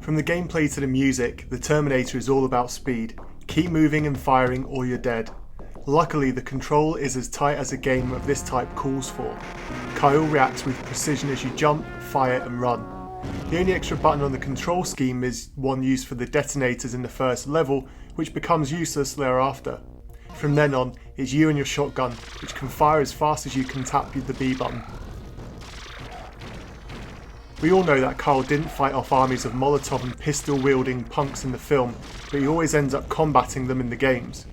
From the gameplay to the music, the Terminator is all about speed. Keep moving and firing or you're dead. Luckily, the control is as tight as a game of this type calls for. Kyle reacts with precision as you jump, fire and run. The only extra button on the control scheme is one used for the detonators in the first level, which becomes useless thereafter. From then on, it's you and your shotgun, which can fire as fast as you can tap the B button. We all know that Kyle didn't fight off armies of Molotov and pistol-wielding punks in the film, but he always ends up combating them in the games.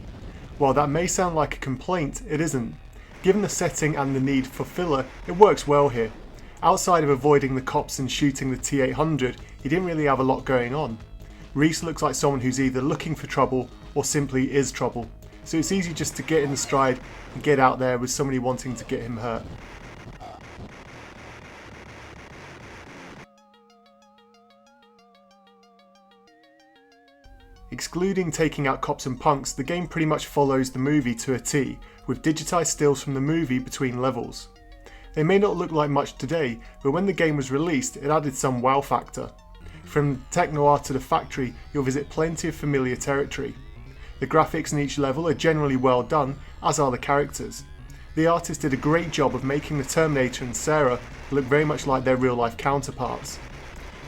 While that may sound like a complaint, it isn't. Given the setting and the need for filler, it works well here. Outside of avoiding the cops and shooting the T-800, he didn't really have a lot going on. Reese looks like someone who's either looking for trouble or simply is trouble, so it's easy just to get in the stride and get out there with somebody wanting to get him hurt. Excluding taking out cops and punks, the game pretty much follows the movie to a T, with digitised stills from the movie between levels. They may not look like much today, but when the game was released it added some wow factor. From Tech Noir to the factory, you'll visit plenty of familiar territory. The graphics in each level are generally well done, as are the characters. The artist did a great job of making the Terminator and Sarah look very much like their real life counterparts.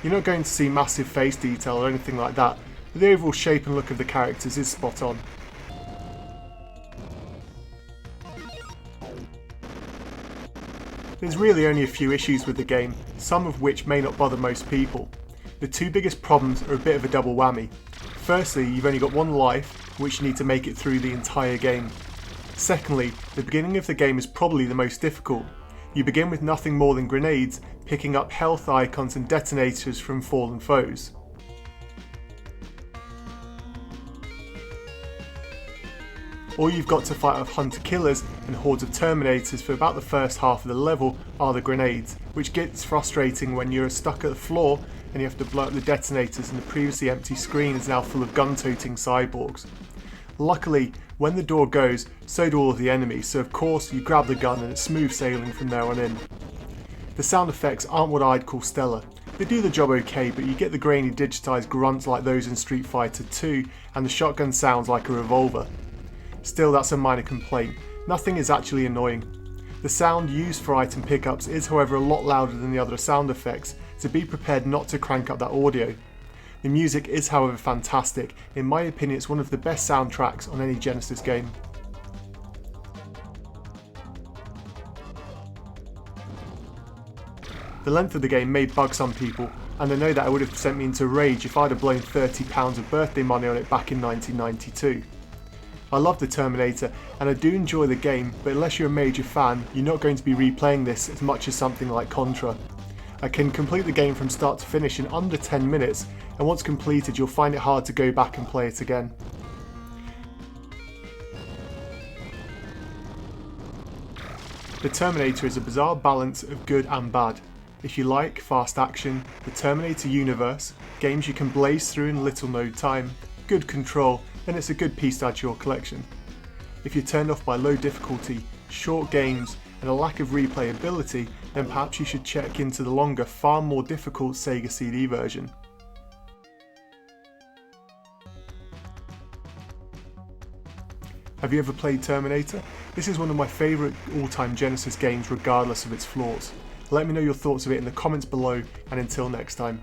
You're not going to see massive face detail or anything like that, but the overall shape and look of the characters is spot on. There's really only a few issues with the game, some of which may not bother most people. The two biggest problems are a bit of a double whammy. Firstly, you've only got one life, which you need to make it through the entire game. Secondly, the beginning of the game is probably the most difficult. You begin with nothing more than grenades, picking up health icons and detonators from fallen foes. All you've got to fight off hunter-killers and hordes of Terminators for about the first half of the level are the grenades, which gets frustrating when you're stuck at the floor and you have to blow up the detonators and the previously empty screen is now full of gun-toting cyborgs. Luckily, when the door goes, so do all of the enemies, so of course you grab the gun and it's smooth sailing from there on in. The sound effects aren't what I'd call stellar. They do the job okay, but you get the grainy digitised grunts like those in Street Fighter 2 and the shotgun sounds like a revolver. Still, that's a minor complaint. Nothing is actually annoying. The sound used for item pickups is however a lot louder than the other sound effects, so be prepared not to crank up that audio. The music is however fantastic. In my opinion, it's one of the best soundtracks on any Genesis game. The length of the game may bug some people, and I know that it would have sent me into rage if I'd have blown £30 of birthday money on it back in 1992. I love the Terminator and I do enjoy the game, but unless you're a major fan, you're not going to be replaying this as much as something like Contra. I can complete the game from start to finish in under 10 minutes, and once completed you'll find it hard to go back and play it again. The Terminator is a bizarre balance of good and bad. If you like fast action, the Terminator universe, games you can blaze through in little no time, good control, then it's a good piece to add to your collection. If you're turned off by low difficulty, short games and a lack of replayability, then perhaps you should check into the longer, far more difficult Sega CD version. Have you ever played Terminator? This is one of my favourite all-time Genesis games regardless of its flaws. Let me know your thoughts of it in the comments below, and until next time.